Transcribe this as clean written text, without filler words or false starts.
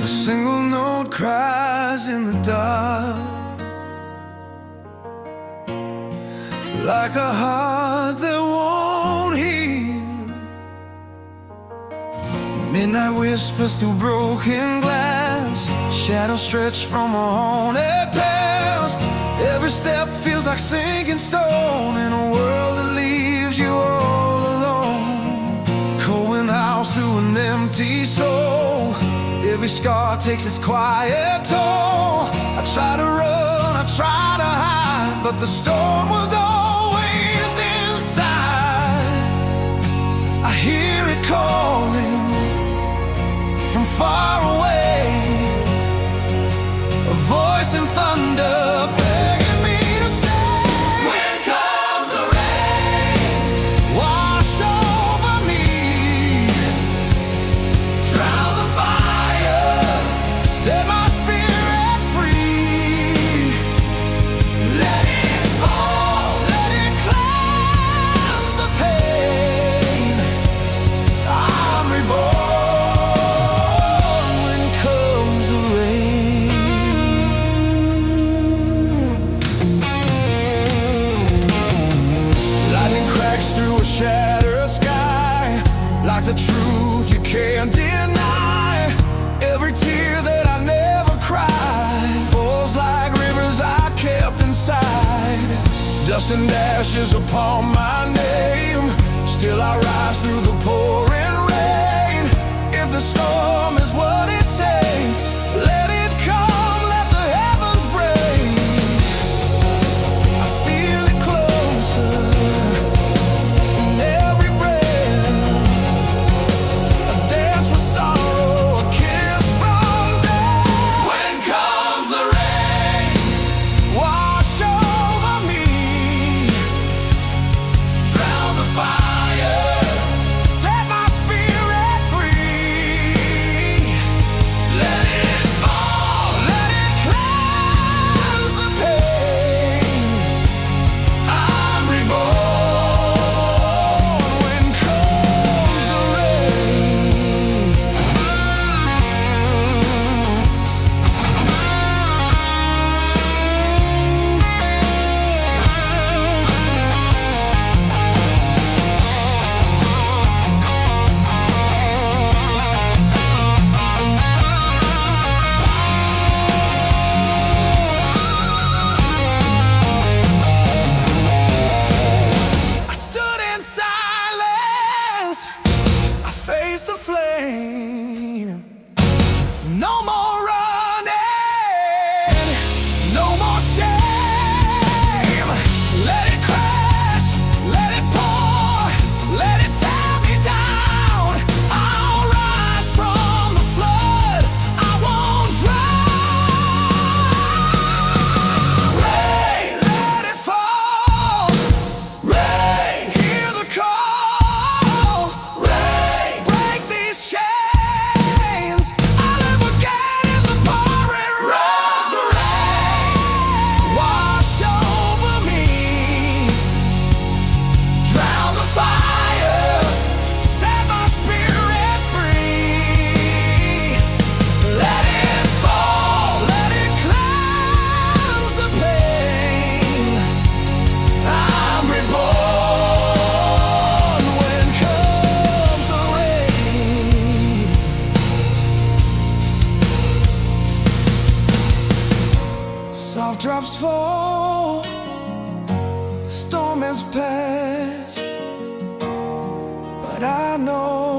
A single note cries in the dark, like a heart that won't heal. Midnight whispers through broken glass, shadows stretch from a haunted past. Every step feels like sinking stone in a world that leaves you all alone. Cold house through an empty soul. Every scar takes its quiet toll. I try to run, I try to hide, but the storm was always inside. I hear it calling from far away, a voice in thunder begging me to stay. When comes the rain, wash over me, drown the fire, set my spirit free. Let it fall, let it cleanse the pain. I'm reborn when comes the rain. Lightning cracks through a shattered sky, like the truth you can't deny. Every tear that I never cried falls like rivers I kept inside. Dust and ashes upon my name, still I rise through the pouring rain. If the storm is what it takes, let it come, let the heavens break. I feel it closer in every breath, a dance with sorrow, a kiss from death. When comes the rain, wash over me, drown the fire, set my spirit free. Let it fall, let it cleanse the pain. I'm reborn when comes the rain. I stood in silence, I faced the flame. No more running, no more shame. Let it crash, let it pour, let it tear me down. I'll rise from the flood, I won't drown. Rain, let it fall. Rain, hear the call. Rain, break these chains. I live again in the pouring rain. The rain, wash over me, drown the fire, set my spirit free. Let it fall, let it cleanse the pain. I'm reborn when comes the rain. Soft drops fall, the storm has passed, but I know